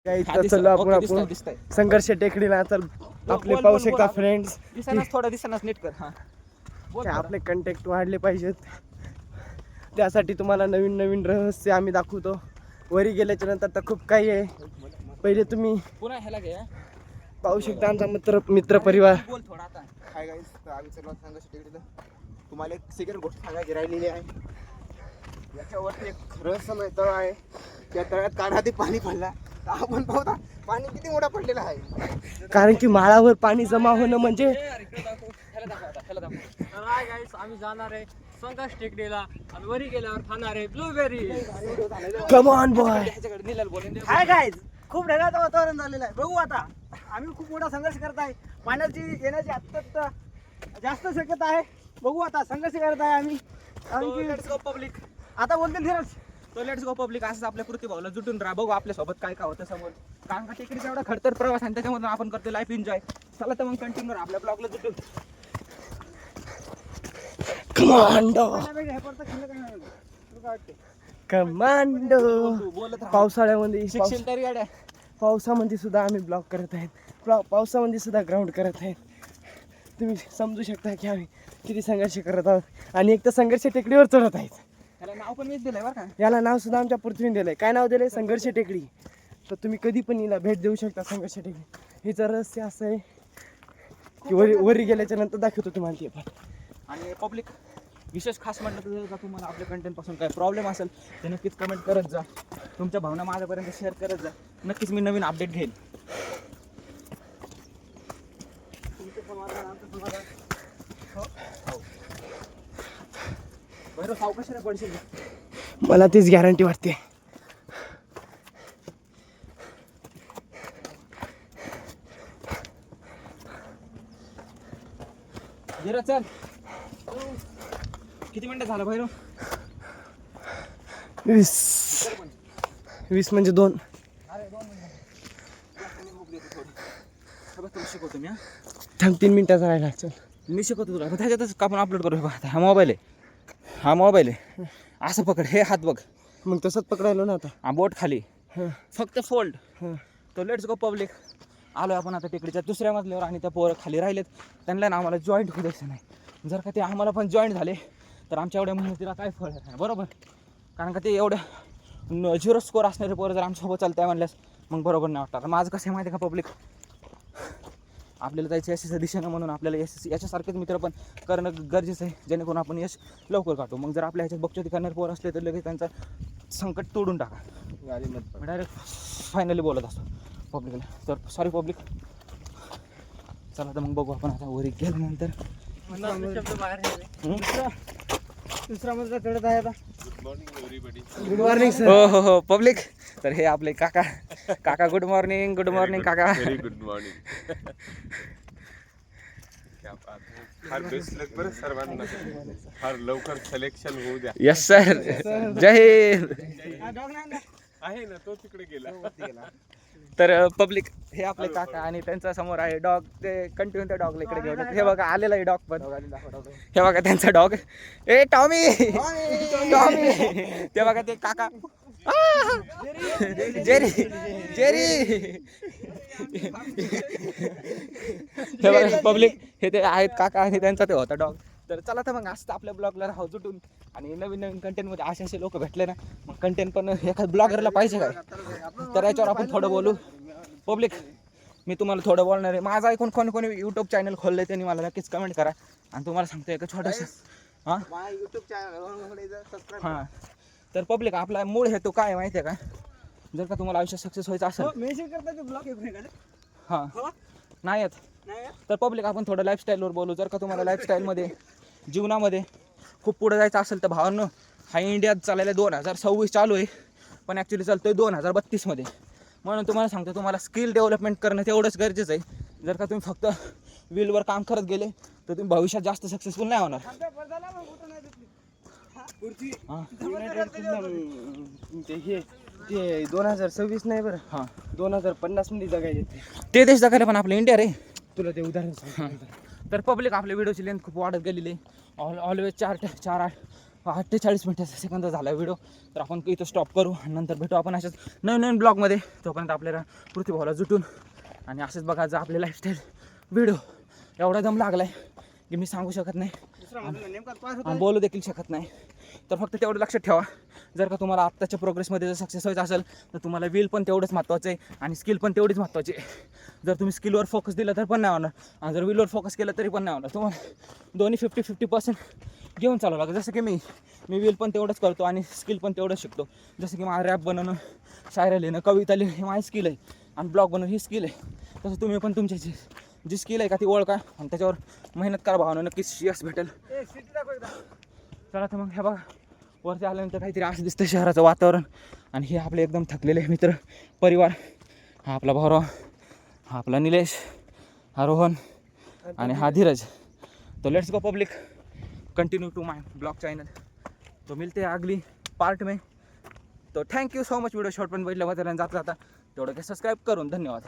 काही चलो आपण संघर्ष टेकडीला तर आपले पाहू शकता फ्रेंड्स. दिसनाच नीट कर. आपले कंटेक्ट वाढले पाहिजेत. त्यासाठी तुम्हाला नवीन नवीन रहस्य आम्ही दाखवतो. वरी गेल्याच्या नंतर तर खूप काही आहे. पहिले तुम्ही पुन्हा ह्याला घे. पाहू शकता आमचा मित्र परिवार. बोल थोडा आता. हाय गाईस, तर आम्ही चलो संघर्ष टेकडीला. तुम्हाला एक सेकंड गोष्ट सांगायची राहिलेली आहे. याच्यावरती एक रहस्यमय तळ आहे. त्या तळ्यात कानाती पाणी पडला. आपण पाहता पाणी किती मोठा पडलेला आहे. कारण की माळावर पाणी जमा होणं म्हणजे आम्ही जाणार आहे संघर्ष टेकडीला आणि वरी गेल्यावर खाणार आहे blueberry. Come on boy. Hi guys, खूप ढगाचं वातावरण झालेलं आहे. बघू आता, आम्ही खूप मोठा संघर्ष करत आहे. पाण्याची येण्याची अत्यंत जास्त शक्यता आहे. बघू आता, संघर्ष करत आहे आम्ही. Let's go public. आता बोलतील धीरज. तो लेट्स गो पब्लिक. असंच आपल्या कृतीभावला जुटून राहा. बघू आपल्या सोबत काय काय होतं समोर. कारण का टेकडीचा एवढा खडतर प्रवास आणि त्याच्यामधून आपण करतो लाईफ एन्जॉय. चला तर मग कंटिन्यू राहा आपल्या ब्लॉगला जुटून. कमांडो हे पडतं खिल्लं काय नाही. तुला काय वाटते? कमांडो. बोलत राहा. पावसाळ्यामध्ये शिक्षण तरी गाड्या. पावसामध्ये सुद्धा आम्ही ब्लॉग करत आहेत. पावसामध्ये सुद्धा ग्राउंड करत आहेत. तुम्ही समजू शकता की आम्ही किती संघर्ष करत आहोत. आणि एक तर संघर्ष टेकडीवर चढत आहेत. त्याला नाव पण मीच दिलंय बरं का. याला नाव सुद्धा आमच्या पृथ्वीने दिलंय. काय नाव दिलंय? संघर्ष टेकडी. तर तुम्ही कधी पण हिला भेट देऊ शकता संघर्ष टेकडी. हिचं रहस्य असं आहे की वरी गेल्याच्या नंतर दाखवतो तुम्हाला ते पण. आणि पब्लिक विशेष खास म्हटलं तर जर तुम्हाला आपल्या कंटेंटपासून काही प्रॉब्लेम असेल तर नक्कीच कमेंट करत जा. तुमच्या भावना माझ्यापर्यंत शेअर करत जा. नक्कीच मी नवीन अपडेट घेईन. बरं सावकाशाने पडशील. मला तीच गॅरंटी वाटते. जरा चल. किती मिनिटं झालं भैरव? 20 म्हणजे 2. अरे 2 मिनिटं. तुला शिकवतो मी. थांब 3 मिनिटाचा राहिला. चल मी शिकवतो तुला. त्याच्यातच आपण अपलोड करू. हा मोबाईल आहे. हा मोबाईल आहे. असं पकड. हे हात बघ. मग तसंच पकडायलो ना आता. हा बोट खाली. फक्त फोल्ड. तो लेट्स गो पब्लिक. आलो आपण आता टेकडीच्या दुसऱ्या मजल्यावर. आणि त्या पोरं खाली राहिलेत. त्यांना ना आम्हाला जॉईंट होऊ द्यायचं नाही. जर का ते आम्हाला पण जॉईंट झाले तर आमच्या एवढ्या मेहनतीला काय फळ आहे बरोबर. कारण का ते एवढं 0 स्कोअर असणारे पोरं जर आमच्यासोबत चालतं आहे म्हणल्यास मग बरोबर नाही वाटतं. माझं कसं आहे माहिती आहे का पब्लिक, आपल्याला जायचं यशाच्या दिशेनं. म्हणून आपल्याला याच्यासारखेच मित्र पण करणं गरजेचं आहे जेणेकरून आपण यश लवकर काढतो. मग जर आपल्या ह्याच्यात बकचोदी करणारे पोर असले तर लगेच त्यांचं संकट तोडून टाका. मी डायरेक्ट फायनली बोलत असतो पब्लिकला. तर सॉरी पब्लिक. चला तर मग बघू आपण आता वरी गेल्यानंतर. दुसरा मजला चढत आहे आता. Good morning sir. हो हो पब्लिक. तर हे आपले काका गुड मॉर्निंग. गुड मॉर्निंग काका. Very good morning. क्या बात है. फार बेस्ट लक बरं सर्वांना. फार लवकर सिलेक्शन होऊ द्या. Yes sir. जय हिंद. आहे ना तो तिकडे गेला. तर पब्लिक हे आपले काका आणि त्यांच्या समोर आहे डॉग. ते कंटिन्यू त्या डॉगला इकडे घेऊन येतात. हे बघा आलेला आहे डॉग पण. हे बघा त्यांचा डॉग. ए टॉमी. टॉमी. ते बघा ते काका. जेरी. हे बघा पब्लिक. हे ते आहेत काका आणि त्यांचा ते होता डॉग. तर चला तर मग असं आपल्या ब्लॉगला राहू जुटून. आणि नवीन नवीन कंटेंटमध्ये असे लोक भेटले ना मग कंटेंट पण एखाद ब्लॉगरला पाहिजे काय. तर याच्यावर आपण थोडं बोलू. पब्लिक मी तुम्हाला थोडं बोलणार आहे. माझं ऐकून कोणी यूट्यूब चॅनल खोललं त्यांनी मला नक्कीच कमेंट करा. आणि तुम्हाला सांगतो एक छोटंसं युट्यूब चॅनल. हां तर पब्लिक आपला मूळ हेतू काय माहिती आहे का. जर का तुम्हाला आयुष्यात सक्सेस व्हायचं असेल. मेसेज करता ब्लॉग हां नाही येत तर पब्लिक आपण थोडं लाईफस्टाईलवर बोलू. जर का तुम्हाला लाईफस्टाईलमध्ये जीवनामध्ये खूप पुढे जायचं असेल तर भावांनो हा इंडियात चालायला 2026 चालू आहे. पण ॲक्च्युली चालतो आहे 2032 मध्ये. म्हणून तुम्हाला सांगतो तुम्हाला स्किल डेव्हलपमेंट करणं तेवढंच गरजेचं आहे. जर का तुम्ही फक्त व्हीलवर काम करत गेले तर तुम्ही भविष्यात जास्त सक्सेसफुल नाही होणार. ते 2026 नाही बरं. हां 2050 मध्ये जगायचे ते देश जगायला पण आपलं इंडिया रे. तुला ते उदाहरण सांग. तर पब्लिक आपल्या व्हिडिओची लेंथ खूप वाढत गेलेली आहे. ऑलवेज 4 48 सेकंद झाला व्हिडिओ. तर आपण इथं स्टॉप करू आणि नंतर भेटू आपण अशाच नवीन ब्लॉगमध्ये. तोपर्यंत आपल्याला पृथ्वीभावाला जुटून आणि असंच बघा जर आपले लाईफस्टाईल व्हिडिओ एवढा दम लागला आहे की मी सांगू शकत नाही नेमका पास आणि बोलू देखील शकत नाही. तर फक्त तेवढं लक्षात ठेवा, जर का तुम्हाला आत्ताच्या प्रोग्रेसमध्ये जर सक्सेस व्हायचं असेल तर तुम्हाला विल पण तेवढंच महत्त्वाचं आहे आणि स्किल पण तेवढीच महत्त्वाची आहे. जर तुम्ही स्किलवर फोकस दिला तर पण नाही होणार आणि जर विलवर फोकस केलं तरी पण नाही होणार. तुम्हाला दोन्ही 50-50% घेऊन चालू लागेल. जसं की मी विल पण तेवढंच करतो आणि स्किल पण तेवढंच शिकतो. जसं की मला रॅप बनवणं, शायरी लिहिणं, कविता लिहिणं हे माझी स्किल आहे आणि ब्लॉग बनवणं ही स्किल आहे. तसं तुम्ही पण तुमची जी स्किल आहे का ती ओळखा आणि त्याच्यावर मेहनत करा. भावना नक्कीच यश भेटेल. चला तर मग हे बघा वरती आल्यानंतर काहीतरी असं दिसतं शहराचं वातावरण आणि हे आपले एकदम थकलेले मित्र परिवार. हा आपला भाऊराव, हा आपला निलेश, हा रोहन आणि हा धीरज. तो let's go public, continue to my blog channel. तो मिलते हैं अगली पार्ट में. तो thank you so much video short पण बघितलं जाता तेवढं काही सबस्क्राईब करून धन्यवाद.